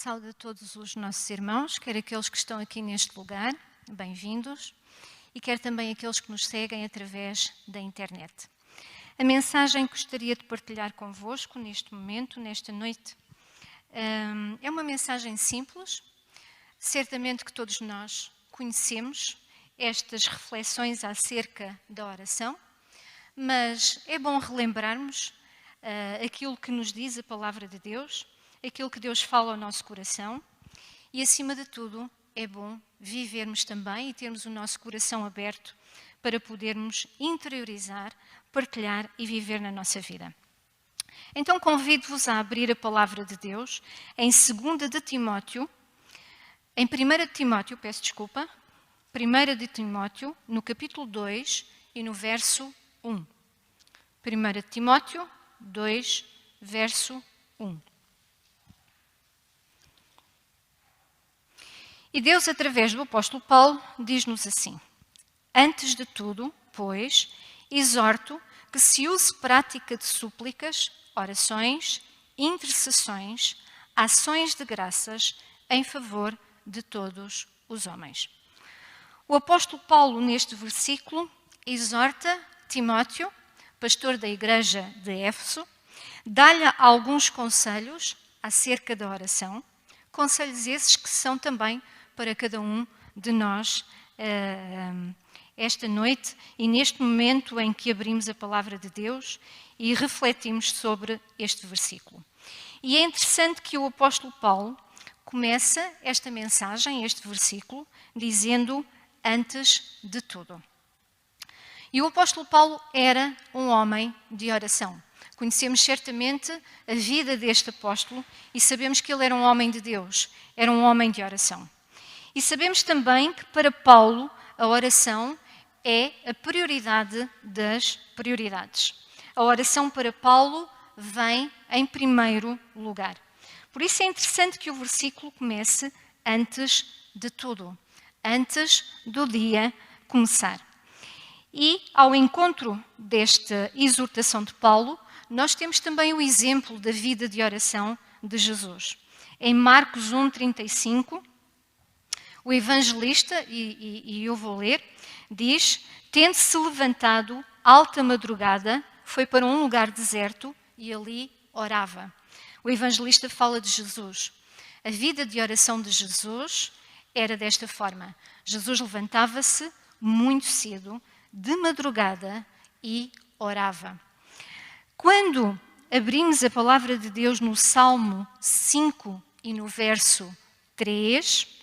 Saúdo a todos os nossos irmãos, quer aqueles que estão aqui neste lugar, bem-vindos, e quer também aqueles que nos seguem através da internet. A mensagem que gostaria de partilhar convosco neste momento, nesta noite, é uma mensagem simples. Certamente que todos nós conhecemos estas reflexões acerca da oração, mas é bom relembrarmos aquilo que nos diz a palavra de Deus, aquilo que Deus fala ao nosso coração e, acima de tudo, é bom vivermos também e termos o nosso coração aberto para podermos interiorizar, partilhar e viver na nossa vida. Então convido-vos a abrir a palavra de Deus em 1 de Timóteo, no capítulo 2 e no verso 1. 1 Timóteo 2, verso 1. E Deus, através do apóstolo Paulo, diz-nos assim: Antes de tudo, pois, exorto que se use prática de súplicas, orações, intercessões, ações de graças em favor de todos os homens. O apóstolo Paulo, neste versículo, exorta Timóteo, pastor da igreja de Éfeso, dá-lhe alguns conselhos acerca da oração, conselhos esses que são também para cada um de nós esta noite e neste momento em que abrimos a palavra de Deus e refletimos sobre este versículo. E é interessante que o apóstolo Paulo começa esta mensagem, este versículo, dizendo antes de tudo. E o apóstolo Paulo era um homem de oração. Conhecemos certamente a vida deste apóstolo e sabemos que ele era um homem de Deus, era um homem de oração. E sabemos também que para Paulo a oração é a prioridade das prioridades. A oração para Paulo vem em primeiro lugar. Por isso é interessante que o versículo comece antes de tudo, antes do dia começar. E ao encontro desta exortação de Paulo, nós temos também o exemplo da vida de oração de Jesus. Em Marcos 1:35, o evangelista, e eu vou ler, diz: Tendo-se levantado alta madrugada, foi para um lugar deserto e ali orava. O evangelista fala de Jesus. A vida de oração de Jesus era desta forma. Jesus levantava-se muito cedo, de madrugada, e orava. Quando abrimos a palavra de Deus no Salmo 5 e no verso 3,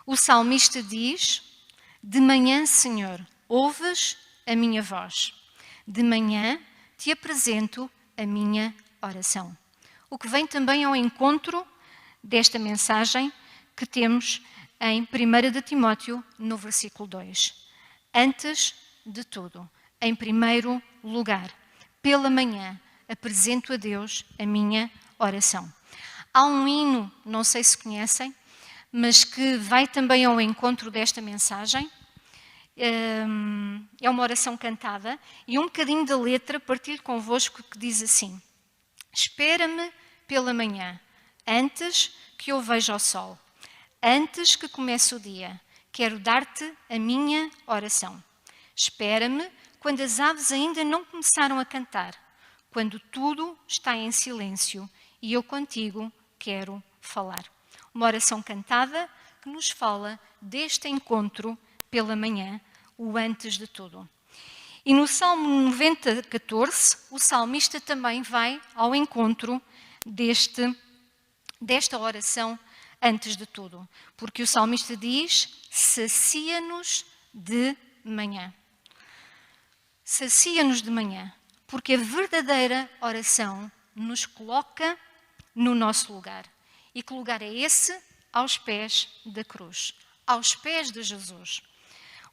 o salmista diz: De manhã, Senhor, ouves a minha voz. De manhã te apresento a minha oração. O que vem também ao encontro desta mensagem que temos em 1 de Timóteo, no versículo 2. Antes de tudo, em primeiro lugar, pela manhã, apresento a Deus a minha oração. Há um hino, não sei se conhecem, mas que vai também ao encontro desta mensagem. É uma oração cantada e um bocadinho da letra partilho convosco, que diz assim: Espera-me pela manhã, antes que eu veja o sol, antes que comece o dia, quero dar-te a minha oração. Espera-me quando as aves ainda não começaram a cantar, quando tudo está em silêncio e eu contigo quero falar. Uma oração cantada que nos fala deste encontro pela manhã, o antes de tudo. E no Salmo 90:14, o salmista também vai ao encontro desta oração antes de tudo. Porque o salmista diz: sacia-nos de manhã. Sacia-nos de manhã, porque a verdadeira oração nos coloca no nosso lugar. E que lugar é esse? Aos pés da cruz, aos pés de Jesus,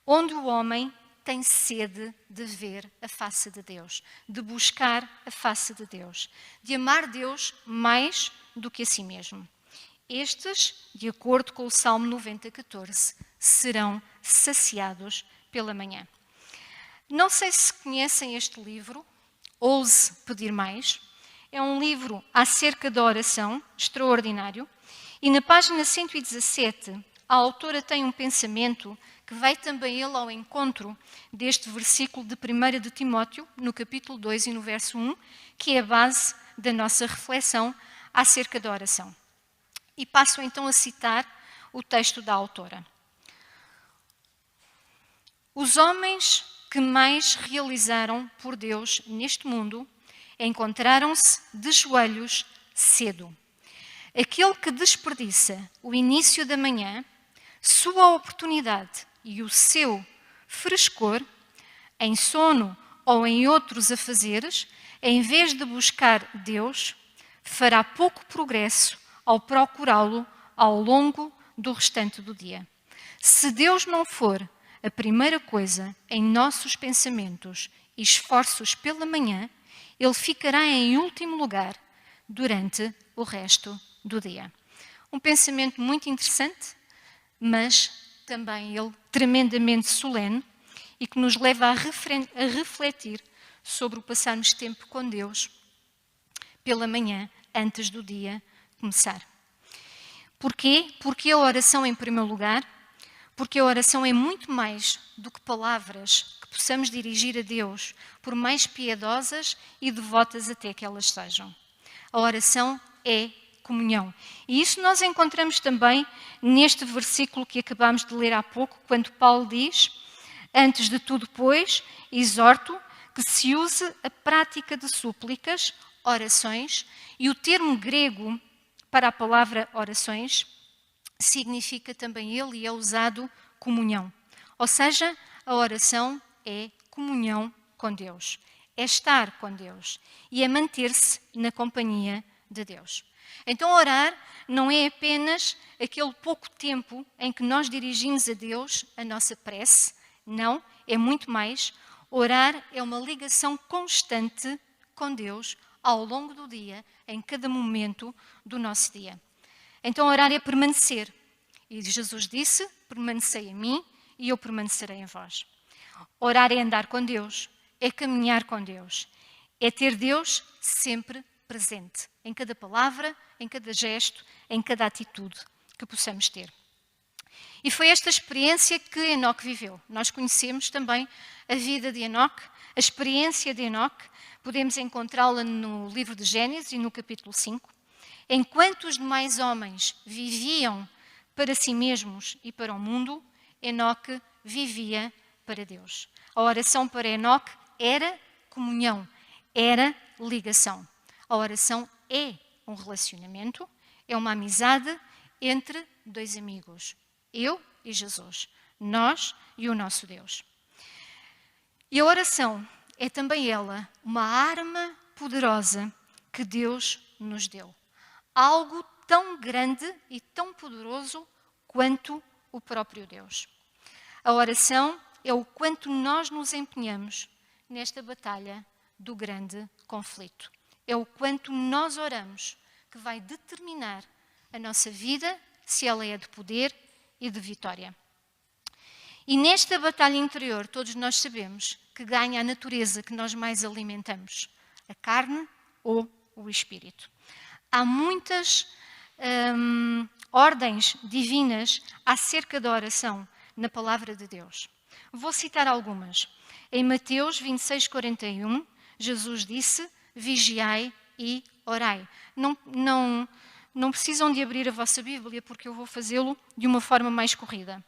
onde o homem tem sede de ver a face de Deus, de buscar a face de Deus, de amar Deus mais do que a si mesmo. Estes, de acordo com o Salmo 90:14, serão saciados pela manhã. Não sei se conhecem este livro, Ouse Pedir Mais. É um livro acerca da oração, extraordinário, e na página 117, a autora tem um pensamento que vai também ele ao encontro deste versículo de 1 de Timóteo, no capítulo 2 e no verso 1, que é a base da nossa reflexão acerca da oração. E passo então a citar o texto da autora. Os homens que mais realizaram por Deus neste mundo encontraram-se de joelhos cedo. Aquele que desperdiça o início da manhã, sua oportunidade e o seu frescor, em sono ou em outros afazeres, em vez de buscar Deus, fará pouco progresso ao procurá-lo ao longo do restante do dia. Se Deus não for a primeira coisa em nossos pensamentos e esforços pela manhã, Ele ficará em último lugar durante o resto do dia. Um pensamento muito interessante, mas também ele tremendamente solene e que nos leva a refletir sobre o passarmos tempo com Deus pela manhã, antes do dia começar. Porquê? Porque a oração em primeiro lugar, porque a oração é muito mais do que palavras que possamos dirigir a Deus, por mais piedosas e devotas até que elas sejam. A oração é comunhão. E isso nós encontramos também neste versículo que acabámos de ler há pouco, quando Paulo diz: antes de tudo, pois, exorto que se use a prática de súplicas, orações, e o termo grego para a palavra orações significa também ele e é usado comunhão. Ou seja, a oração é comunhão com Deus, é estar com Deus e é manter-se na companhia de Deus. Então orar não é apenas aquele pouco tempo em que nós dirigimos a Deus a nossa prece, não, é muito mais. Orar é uma ligação constante com Deus ao longo do dia, em cada momento do nosso dia. Então orar é permanecer. E Jesus disse: permanecei em mim e eu permanecerei em vós. Orar é andar com Deus, é caminhar com Deus, é ter Deus sempre presente, em cada palavra, em cada gesto, em cada atitude que possamos ter. E foi esta experiência que Enoque viveu. Nós conhecemos também a vida de Enoque, a experiência de Enoque, podemos encontrá-la no livro de Gênesis e no capítulo 5. Enquanto os demais homens viviam para si mesmos e para o mundo, Enoque vivia para Deus. A oração para Enoque era comunhão, era ligação. A oração é um relacionamento, é uma amizade entre dois amigos. Eu e Jesus, nós e o nosso Deus. E a oração é também ela uma arma poderosa que Deus nos deu. Algo tão grande e tão poderoso quanto o próprio Deus. A oração é o quanto nós nos empenhamos nesta batalha do grande conflito. É o quanto nós oramos que vai determinar a nossa vida, se ela é de poder e de vitória. E nesta batalha interior, todos nós sabemos que ganha a natureza que nós mais alimentamos, a carne ou o espírito. Há muitas ordens divinas acerca da oração na palavra de Deus. Vou citar algumas. Em Mateus 26:41, Jesus disse: vigiai e orai. Não precisam de abrir a vossa Bíblia, porque eu vou fazê-lo de uma forma mais corrida.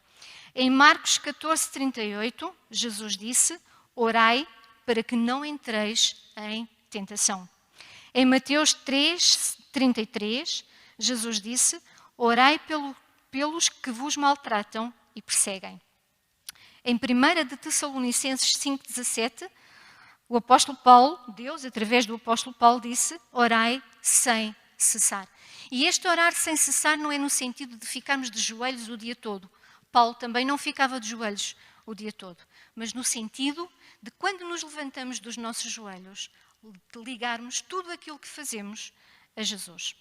Em Marcos 14:38, Jesus disse: orai para que não entreis em tentação. Em Mateus 3:33, Jesus disse: orai pelos que vos maltratam e perseguem. Em 1 de Tessalonicenses 5:17, o apóstolo Paulo, Deus, através do apóstolo Paulo, disse: orai sem cessar. E este orar sem cessar não é no sentido de ficarmos de joelhos o dia todo. Paulo também não ficava de joelhos o dia todo, mas no sentido de quando nos levantamos dos nossos joelhos, de ligarmos tudo aquilo que fazemos a Jesus.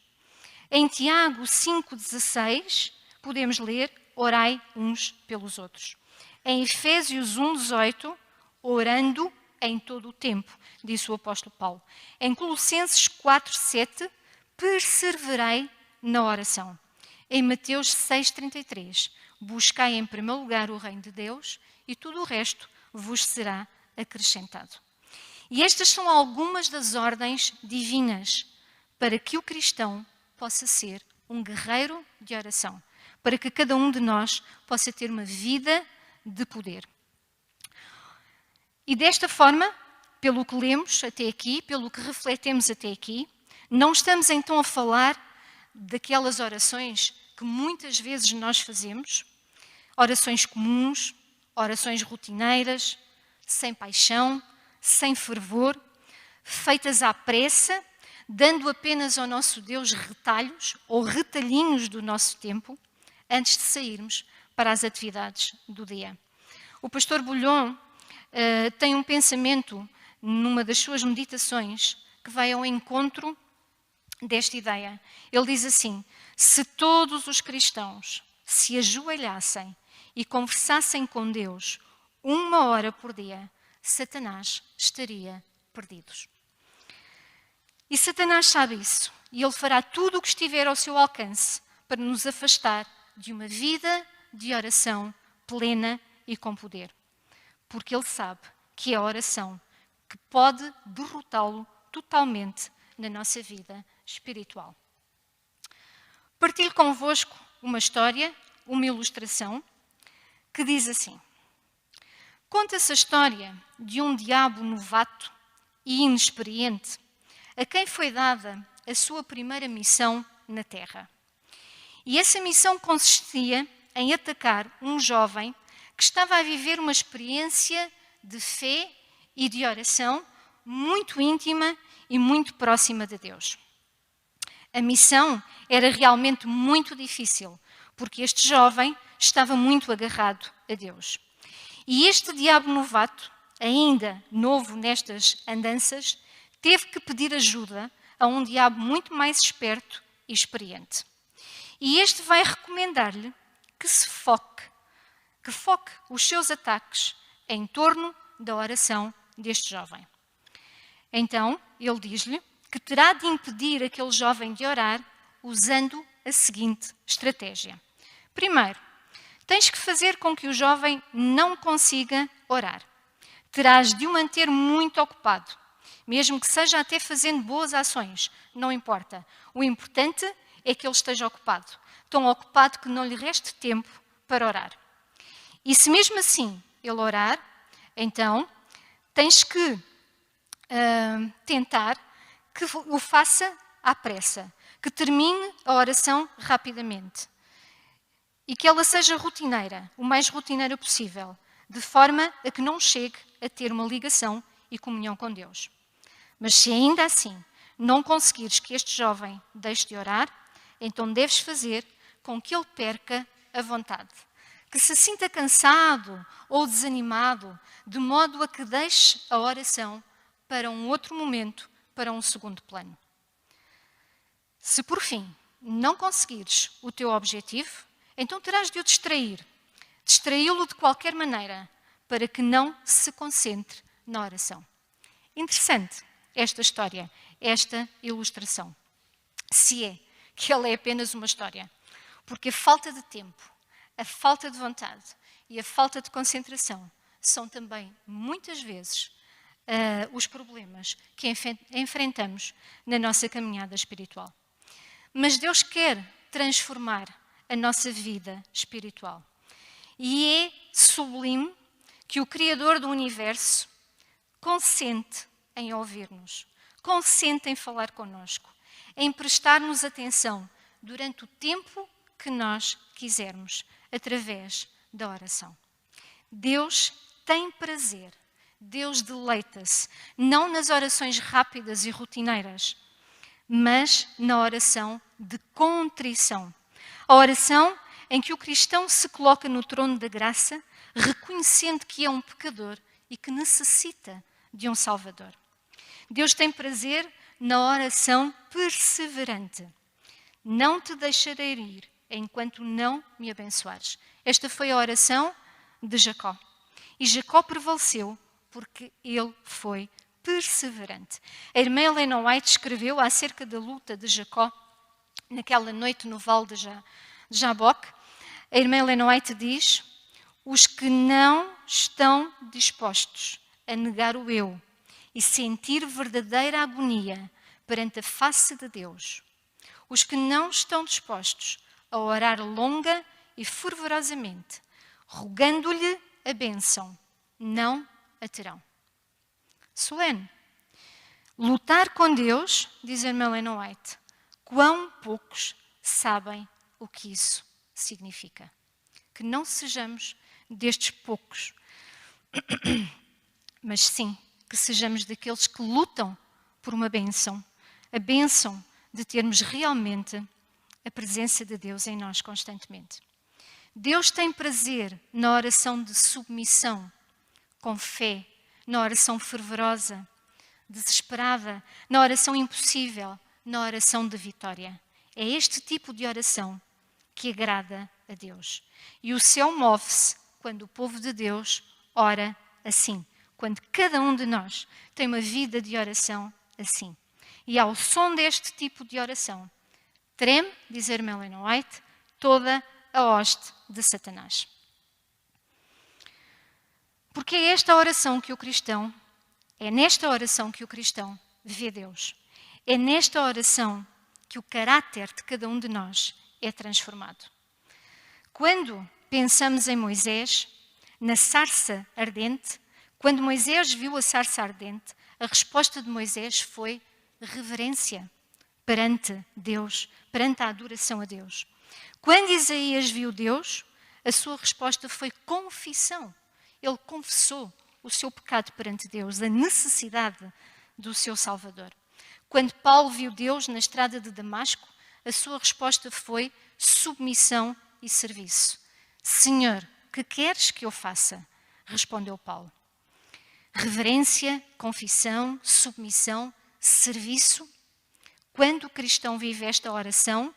Em Tiago 5:16, podemos ler: orai uns pelos outros. Em Efésios 1:18, orando em todo o tempo, disse o apóstolo Paulo. Em Colossenses 4:7, perseverei na oração. Em Mateus 6:33, buscai em primeiro lugar o reino de Deus e tudo o resto vos será acrescentado. E estas são algumas das ordens divinas para que o cristão possa ser um guerreiro de oração, para que cada um de nós possa ter uma vida de poder. E desta forma, pelo que lemos até aqui, pelo que refletemos até aqui, não estamos então a falar daquelas orações que muitas vezes nós fazemos, orações comuns, orações rotineiras, sem paixão, sem fervor, feitas à pressa, dando apenas ao nosso Deus retalhos ou retalhinhos do nosso tempo, antes de sairmos para as atividades do dia. O pastor Bulhon tem um pensamento numa das suas meditações que vai ao encontro desta ideia. Ele diz assim: se todos os cristãos se ajoelhassem e conversassem com Deus 1 hora por dia, Satanás estaria perdido. E Satanás sabe isso, e ele fará tudo o que estiver ao seu alcance para nos afastar de uma vida de oração plena e com poder. Porque ele sabe que é a oração que pode derrotá-lo totalmente na nossa vida espiritual. Partilho convosco uma história, uma ilustração, que diz assim: conta-se a história de um diabo novato e inexperiente a quem foi dada a sua primeira missão na Terra. E essa missão consistia em atacar um jovem que estava a viver uma experiência de fé e de oração muito íntima e muito próxima de Deus. A missão era realmente muito difícil, porque este jovem estava muito agarrado a Deus. E este diabo novato, ainda novo nestas andanças, teve que pedir ajuda a um diabo muito mais esperto e experiente. E este vai recomendar-lhe que foque os seus ataques em torno da oração deste jovem. Então, ele diz-lhe que terá de impedir aquele jovem de orar usando a seguinte estratégia. Primeiro, tens que fazer com que o jovem não consiga orar. Terás de o manter muito ocupado, mesmo que seja até fazendo boas ações, não importa. O importante é que ele esteja ocupado, tão ocupado que não lhe reste tempo para orar. E se mesmo assim ele orar, então tens que tentar que o faça à pressa, que termine a oração rapidamente e que ela seja rotineira, o mais rotineira possível, de forma a que não chegue a ter uma ligação e comunhão com Deus. Mas se ainda assim não conseguires que este jovem deixe de orar, então deves fazer com que ele perca a vontade, que se sinta cansado ou desanimado, de modo a que deixe a oração para um outro momento, para um segundo plano. Se por fim não conseguires o teu objetivo, então terás de o distraí-lo de qualquer maneira, para que não se concentre na oração. Interessante esta história, esta ilustração. Se é que ela é apenas uma história, porque a falta de tempo, a falta de vontade e a falta de concentração são também, muitas vezes, os problemas que enfrentamos na nossa caminhada espiritual. Mas Deus quer transformar a nossa vida espiritual. E é sublime que o Criador do Universo consente em ouvir-nos, consente em falar connosco, em prestar-nos atenção durante o tempo que nós quisermos, através da oração. Deus tem prazer, Deus deleita-se, não nas orações rápidas e rotineiras, mas na oração de contrição. A oração em que o cristão se coloca no trono da graça, reconhecendo que é um pecador e que necessita de um Salvador. Deus tem prazer na oração perseverante. Não te deixarei ir enquanto não me abençoares. Esta foi a oração de Jacó. E Jacó prevaleceu porque ele foi perseverante. A irmã Ellen White escreveu acerca da luta de Jacó, naquela noite no vale de Jaboque. A irmã Ellen White diz: os que não estão dispostos a negar o eu e sentir verdadeira agonia perante a face de Deus, os que não estão dispostos a orar longa e fervorosamente, rogando-lhe a bênção, não a terão. Solene. Lutar com Deus, diz a irmã Ellen White, quão poucos sabem o que isso significa. Que não sejamos destes poucos, mas sim que sejamos daqueles que lutam por uma bênção, a bênção de termos realmente a presença de Deus em nós constantemente. Deus tem prazer na oração de submissão, com fé, na oração fervorosa, desesperada, na oração impossível, na oração de vitória. É este tipo de oração que agrada a Deus. E o céu move-se quando o povo de Deus ora assim, quando cada um de nós tem uma vida de oração assim. E ao som deste tipo de oração, treme, diz a irmã Ellen White, toda a hoste de Satanás. Porque é esta oração que o cristão, é nesta oração que o cristão vê Deus. É nesta oração que o caráter de cada um de nós é transformado. Quando pensamos em Moisés, na sarça ardente, quando Moisés viu a sarça ardente, a resposta de Moisés foi reverência perante Deus, perante a adoração a Deus. Quando Isaías viu Deus, a sua resposta foi confissão. Ele confessou o seu pecado perante Deus, a necessidade do seu Salvador. Quando Paulo viu Deus na estrada de Damasco, a sua resposta foi submissão e serviço. Senhor, que queres que eu faça? Respondeu Paulo. Reverência, confissão, submissão, serviço. Quando o cristão vive esta oração,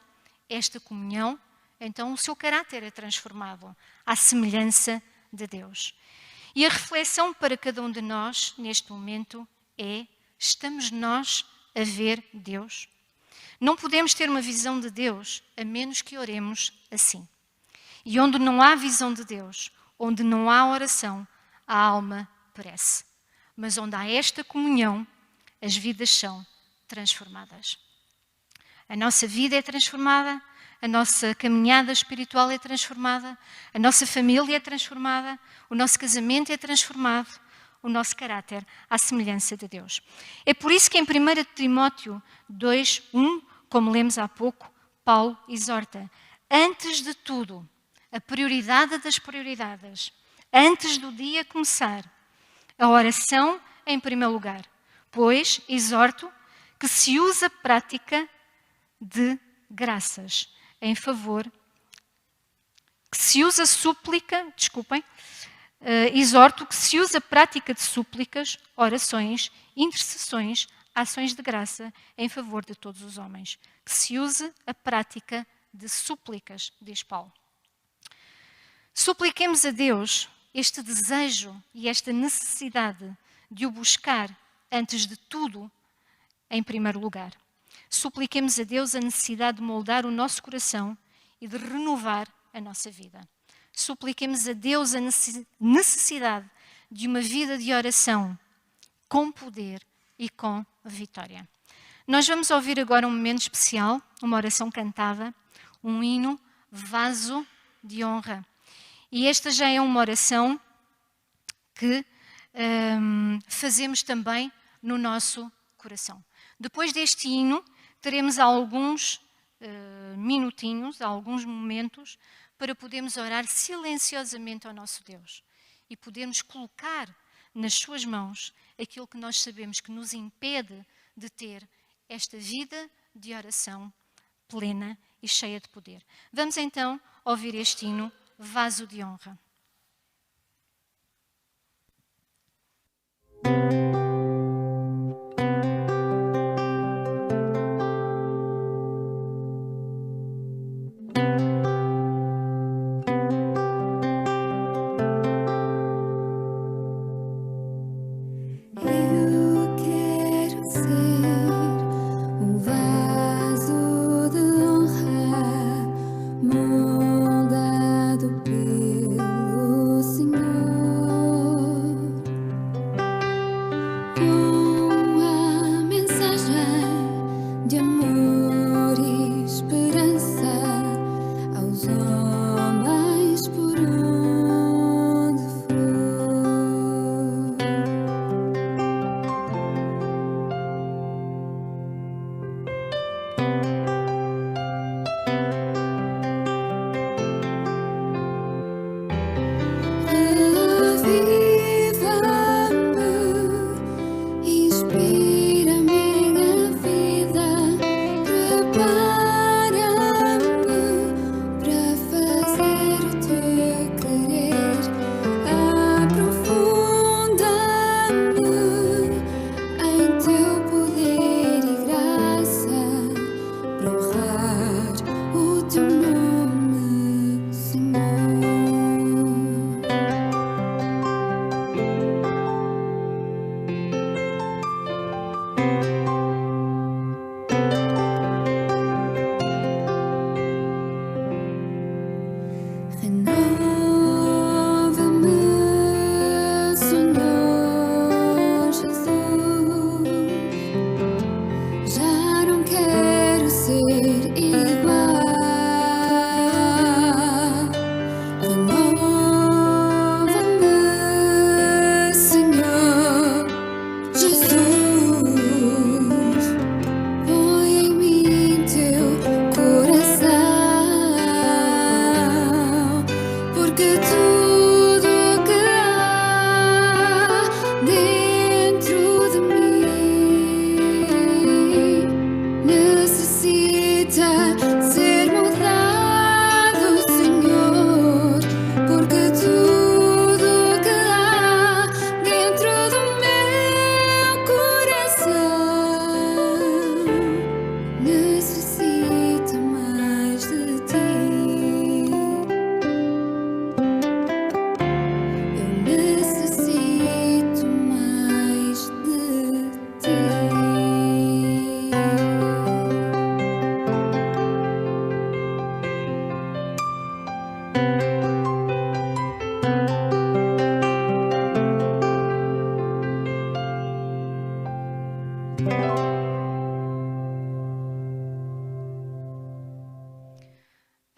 esta comunhão, então o seu caráter é transformado à semelhança de Deus. E a reflexão para cada um de nós, neste momento, é: estamos nós a ver Deus? Não podemos ter uma visão de Deus a menos que oremos assim. E onde não há visão de Deus, onde não há oração, a alma perece. Mas onde há esta comunhão, as vidas são transformadas. A nossa vida é transformada, a nossa caminhada espiritual é transformada, a nossa família é transformada, o nosso casamento é transformado, o nosso caráter à semelhança de Deus. É por isso que em 1 Timóteo 2:1, como lemos há pouco, Paulo exorta: antes de tudo, a prioridade das prioridades, antes do dia começar, a oração em primeiro lugar, pois exorto que se use a prática de graças em favor, que se use a súplica, exorto que se use a prática de súplicas, orações, intercessões, ações de graça em favor de todos os homens. Que se use a prática de súplicas, diz Paulo. Supliquemos a Deus este desejo e esta necessidade de o buscar antes de tudo em primeiro lugar. Supliquemos a Deus a necessidade de moldar o nosso coração e de renovar a nossa vida. Supliquemos a Deus a necessidade de uma vida de oração com poder e com vitória. Nós vamos ouvir agora um momento especial, uma oração cantada, um hino, Vaso de Honra. E esta já é uma oração que fazemos também no nosso coração. Depois deste hino, teremos alguns minutinhos, alguns momentos, para podermos orar silenciosamente ao nosso Deus e podermos colocar nas suas mãos aquilo que nós sabemos que nos impede de ter esta vida de oração plena e cheia de poder. Vamos então ouvir este hino, Vaso de Honra.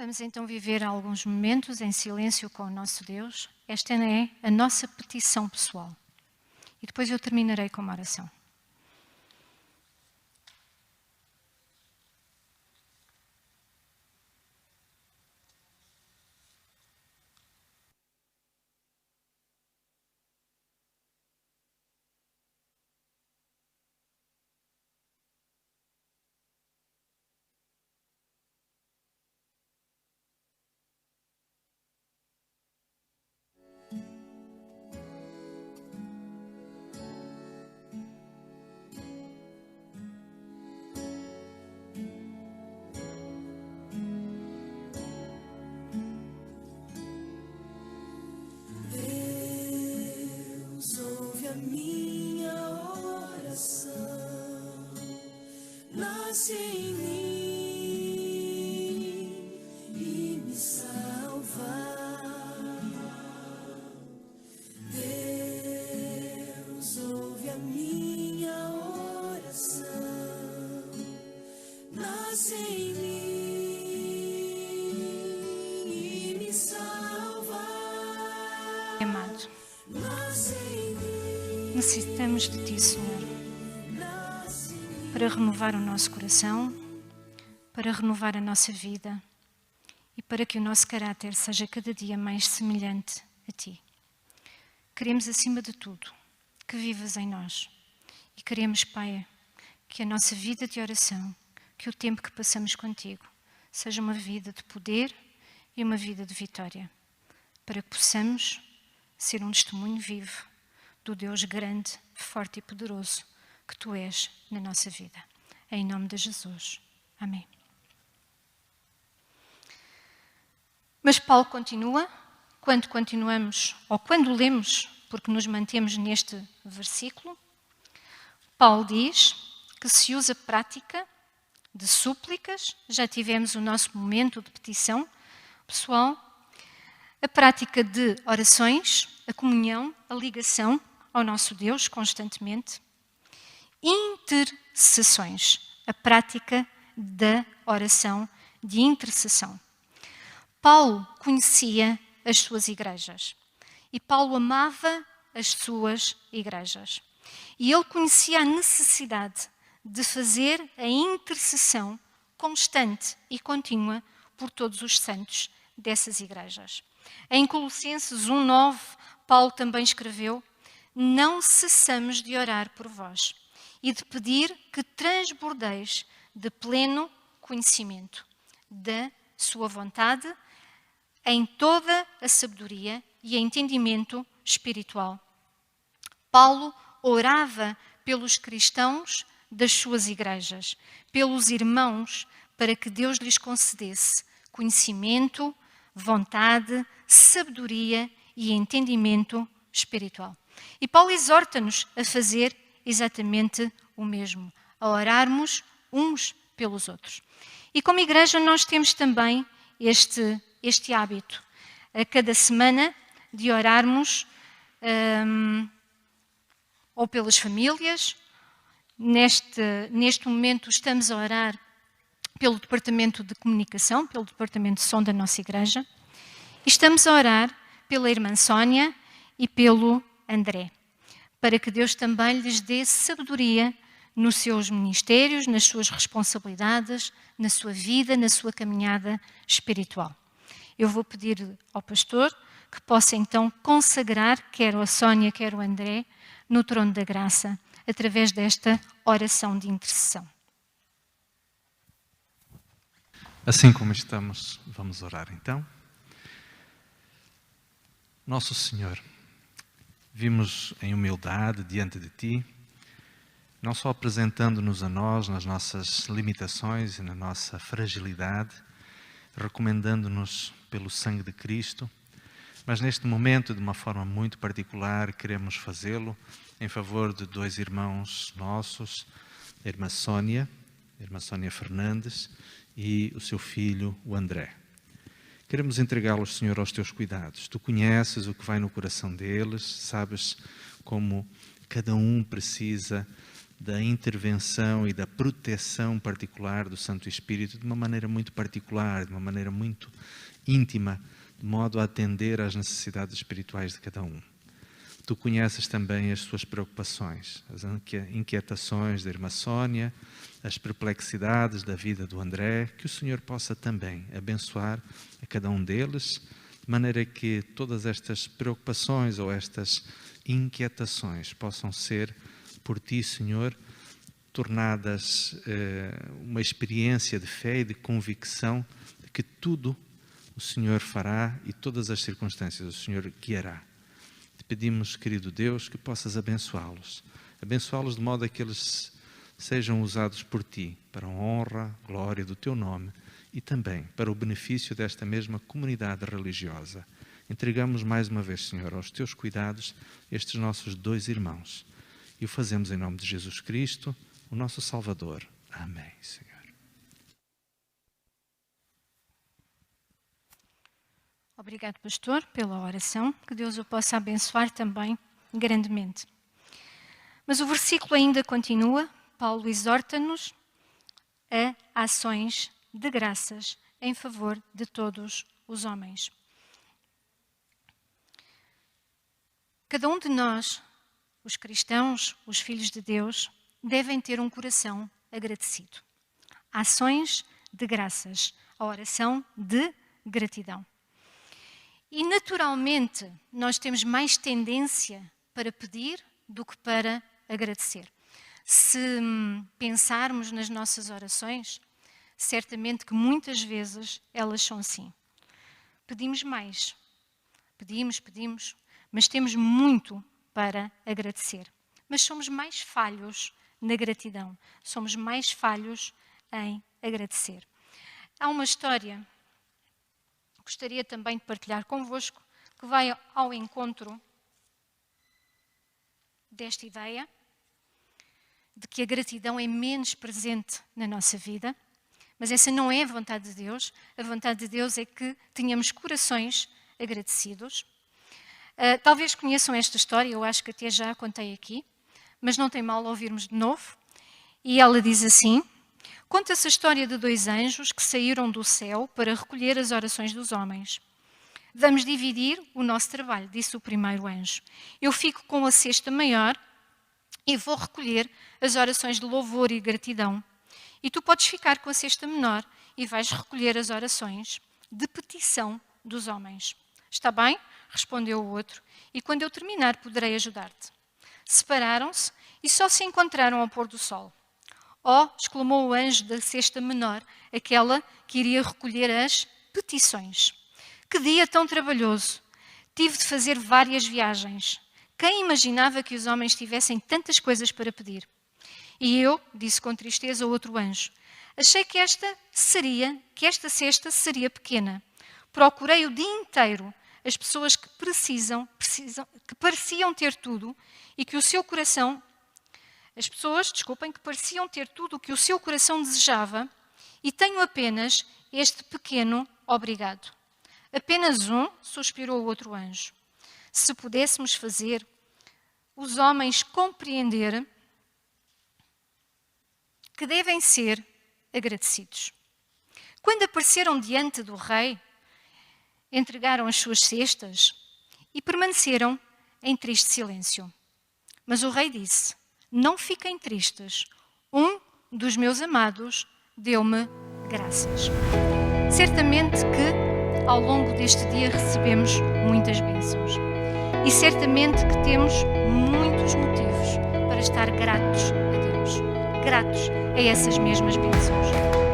Vamos então viver alguns momentos em silêncio com o nosso Deus. Esta é a nossa petição pessoal. E depois eu terminarei com uma oração. Nasce em mim e me salva. Deus ouve a minha oração. Nasce em mim e me salva. Amado, Nasce em mim. necessitamos de Ti, Senhor, para renovar o nosso coração, para renovar a nossa vida e para que o nosso caráter seja cada dia mais semelhante a Ti. Queremos, acima de tudo, que vivas em nós e queremos, Pai, que a nossa vida de oração, que o tempo que passamos contigo, seja uma vida de poder e uma vida de vitória, para que possamos ser um testemunho vivo do Deus grande, forte e poderoso que Tu és na nossa vida. Em nome de Jesus. Amém. Mas Paulo continua, quando continuamos, ou quando lemos, porque nos mantemos neste versículo, Paulo diz que se usa prática de súplicas, já tivemos o nosso momento de petição pessoal, a prática de orações, a comunhão, a ligação ao nosso Deus constantemente, intercessões, a prática da oração de intercessão. Paulo conhecia as suas igrejas e Paulo amava as suas igrejas. E ele conhecia a necessidade de fazer a intercessão constante e contínua por todos os santos dessas igrejas. Em Colossenses 1:9, Paulo também escreveu: "Não cessamos de orar por vós e de pedir que transbordeis de pleno conhecimento da sua vontade em toda a sabedoria e entendimento espiritual." Paulo orava pelos cristãos das suas igrejas, pelos irmãos, para que Deus lhes concedesse conhecimento, vontade, sabedoria e entendimento espiritual. E Paulo exorta-nos a fazer exatamente o mesmo, a orarmos uns pelos outros. E como igreja nós temos também este hábito, a cada semana, de orarmos ou pelas famílias. Neste momento estamos a orar pelo departamento de comunicação, pelo departamento de som da nossa igreja. E estamos a orar pela irmã Sónia e pelo André, para que Deus também lhes dê sabedoria nos seus ministérios, nas suas responsabilidades, na sua vida, na sua caminhada espiritual. Eu vou pedir ao pastor que possa então consagrar quer a Sónia, quer o André no trono da graça, através desta oração de intercessão. Assim como estamos, vamos orar então. Nosso Senhor, vimos em humildade diante de Ti, não só apresentando-nos a nós nas nossas limitações e na nossa fragilidade, recomendando-nos pelo sangue de Cristo, mas neste momento, de uma forma muito particular, queremos fazê-lo em favor de dois irmãos nossos, a irmã Sónia Fernandes e o seu filho, o André. Queremos entregá-los, Senhor, aos Teus cuidados. Tu conheces o que vai no coração deles, sabes como cada um precisa da intervenção e da proteção particular do Santo Espírito de uma maneira muito particular, de uma maneira muito íntima, de modo a atender às necessidades espirituais de cada um. Tu conheces também as suas preocupações, as inquietações da irmã Sónia, as perplexidades da vida do André, que o Senhor possa também abençoar a cada um deles, de maneira que todas estas preocupações ou estas inquietações possam ser, por Ti, Senhor, tornadas uma experiência de fé e de convicção de que tudo o Senhor fará e todas as circunstâncias o Senhor guiará. Te pedimos, querido Deus, que possas abençoá-los de modo a que eles sejam usados por Ti para a honra, glória do Teu nome e também para o benefício desta mesma comunidade religiosa. Entregamos mais uma vez, Senhor, aos Teus cuidados estes nossos 2 irmãos e o fazemos em nome de Jesus Cristo, o nosso Salvador. Amém, Senhor. Obrigado, pastor, pela oração. Que Deus o possa abençoar também grandemente. Mas o versículo ainda continua. Paulo exorta-nos a ações de graças em favor de todos os homens. Cada um de nós, os cristãos, os filhos de Deus, devem ter um coração agradecido. Ações de graças, a oração de gratidão. E naturalmente nós temos mais tendência para pedir do que para agradecer. Se pensarmos nas nossas orações, certamente que muitas vezes elas são assim. Pedimos mais, pedimos, mas temos muito para agradecer. Mas somos mais falhos na gratidão, somos mais falhos em agradecer. Há uma história que gostaria também de partilhar convosco, que vai ao encontro desta ideia de que a gratidão é menos presente na nossa vida, mas essa não é a vontade de Deus. A vontade de Deus é que tenhamos corações agradecidos. Talvez conheçam esta história, eu acho que até já a contei aqui, mas não tem mal ouvirmos de novo. E ela diz assim: conta-se a história de 2 anjos que saíram do céu para recolher as orações dos homens. Vamos dividir o nosso trabalho, disse o primeiro anjo. Eu fico com a cesta maior e vou recolher as orações de louvor e gratidão. E tu podes ficar com a cesta menor e vais recolher as orações de petição dos homens. Está bem? Respondeu o outro. E quando eu terminar, poderei ajudar-te. Separaram-se e só se encontraram ao pôr do sol. Oh, exclamou o anjo da cesta menor, aquela que iria recolher as petições. Que dia tão trabalhoso! Tive de fazer várias viagens. Quem imaginava que os homens tivessem tantas coisas para pedir? E eu, disse com tristeza o outro anjo, achei que esta cesta seria pequena. Procurei o dia inteiro as pessoas que que pareciam ter tudo e que o seu coração... As pessoas, que pareciam ter tudo o que o seu coração desejava, e tenho apenas este pequeno obrigado. Apenas um, suspirou o outro anjo. Se pudéssemos fazer os homens compreender que devem ser agradecidos. Quando apareceram diante do rei, entregaram as suas cestas e permaneceram em triste silêncio. Mas o rei disse: não fiquem tristes, um dos meus amados deu-me graças. Certamente que ao longo deste dia recebemos muitas bênçãos. E certamente que temos muitos motivos para estar gratos a Deus. Gratos a essas mesmas bênçãos.